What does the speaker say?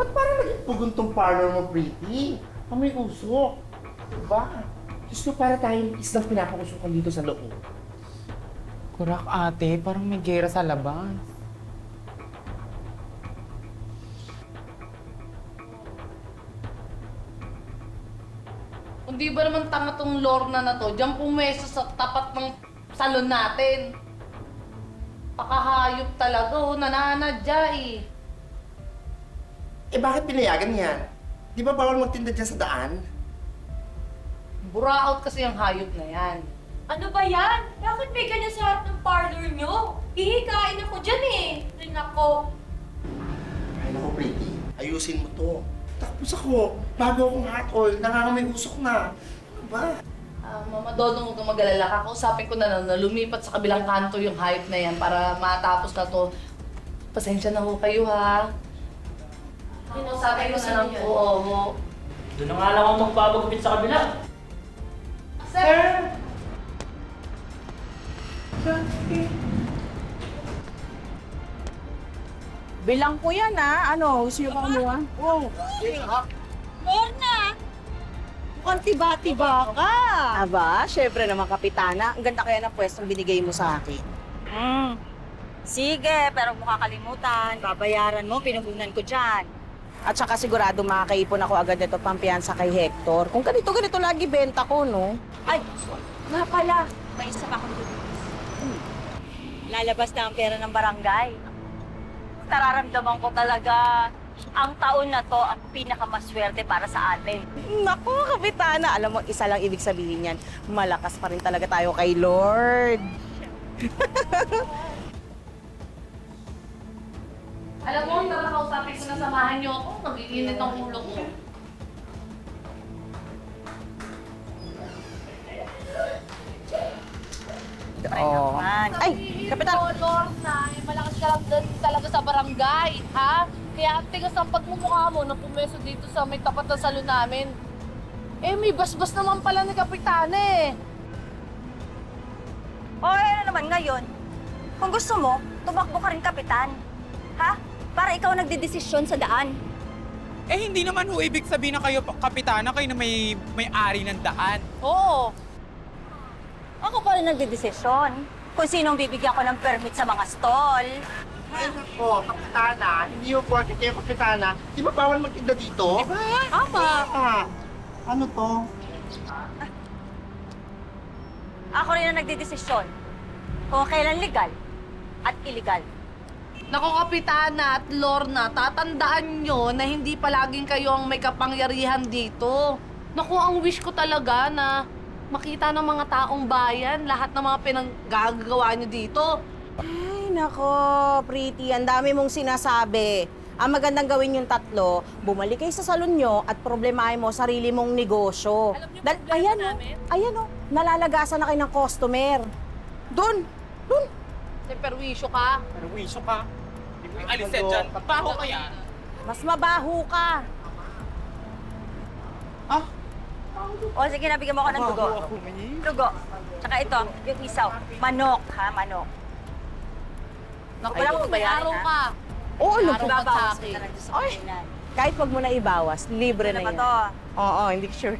Ba't parang naging pugon tong parlor mo, Pretty? Amoy usok. Diba? Diyos ko, para tayong isang pinapakusukan dito sa loob. Kurak ate, parang may gera sa labas. Hindi ba naman tanga tong Lorna na to? Diyan pumeso sa tapat ng salon natin. Pakahayop talaga, oh. Nananadya eh. Eh bakit pinayagan yan? Di ba bawal magtinda dyan sa daan? Buraot kasi ang hayop na yan. Ano ba yan? Bakit may ganyan sa harap ng parlor nyo? Hihikain ako dyan eh. Rin ako. Ay naku, Pretty. Ayusin mo to. Tapos ako, bago akong hot oil, nangangamay usok na. Ano ba? Mama Dodong, huwag kang mag-alala. Kakausapin ko na lumipat sa kabilang kanto yung hayop na yan para matapos na to. Pasensya na ho kayo, ha? Kinausapin ko na lang po. Oo. Doon na nga lang ako magpapagupit sa kabila. Sir! Bilang ko yan, ha? Ano, gusto nyo pa kumuha? Oo. Lorna! Mukhang tiba-tiba ka. Aba, syempre naman, Kapitana. Ang ganda kaya ng pwestong binigay mo sa akin. Sige, pero kung kakalimutan, babayaran mo, pinuhunan ko dyan. At saka sigurado makakaipon ako agad nito pampiyansa kay Hector. Kung ganito lagi benta ko, no? Ay, nga pala, may isa pa akong lalabas na ang pera ng barangay. Nararamdaman ko talaga, ang taon na to ang pinakamaswerte para sa atin. Naku, Kapitana. Alam mo, isa lang ibig sabihin yan. Malakas pa rin talaga tayo kay Lord. Alam mo, tara kausapin ko na samahan niyo ako. Nagiginit ang ulo ko. Oo. Ay, Kapitan. Lorna, malakas ka lang din talaga sa barangay, ha? Kaya ang tigas ang pagmumukha mo na pumeso dito sa may tapat na salon namin. Eh, may basbas naman pala ni Kapitana eh. O, ano naman ngayon? Kung gusto mo, tumakbo ka rin, Kapitan. Ha? Para ikaw nagdedesisyon sa daan. Eh hindi naman ho ibig sabihin na kayo, Kapitana, kayo na may-ari ng daan. Oo. Ako pa rin nagdedesisyon kung sinong bibigyan ko ng permit sa mga stall. Ay nako, Kapitana. Hindi yung porke kayo, Kapitana. Di ba bawal magtinda dito? Diba? Ama. Ah, ano to? Ako rin ang nagdedesisyon kung kailan legal at illegal. Nako, Kapitana at Lorna, tatandaan nyo na hindi palaging kayo ang may kapangyarihan dito. Naku, ang wish ko talaga na makita ng mga taong bayan lahat ng mga pinanggagawa nyo dito. Ay, nako, Pretty. Ang dami mong sinasabi. Ang magandang gawin yung tatlo, bumalik kayo sa salon nyo at problemahin mo sarili mong negosyo. Alam niyo problema Ayan, namin? Ayan, nalalagasan na kayo ng customer. Doon. May perwisyo ka. Pero wiso ka. Hindi mo yung alisin dyan. Baho ka yan. Mas mabaho ka. Ah? O sige, nabigyan mo ako ng dugo. Dugo. Tsaka ito, yung isaw. Manok, ha? Manok. Naku, Wala akong may bayaran, araw ha? ka. Oo, Araw nagbabawas. ka sa Babawas akin. ka na dyan sa Ay! kainan. Kahit wag mo na ibawas, libre Ano na ba yan. to? Oo, hindi ko sure.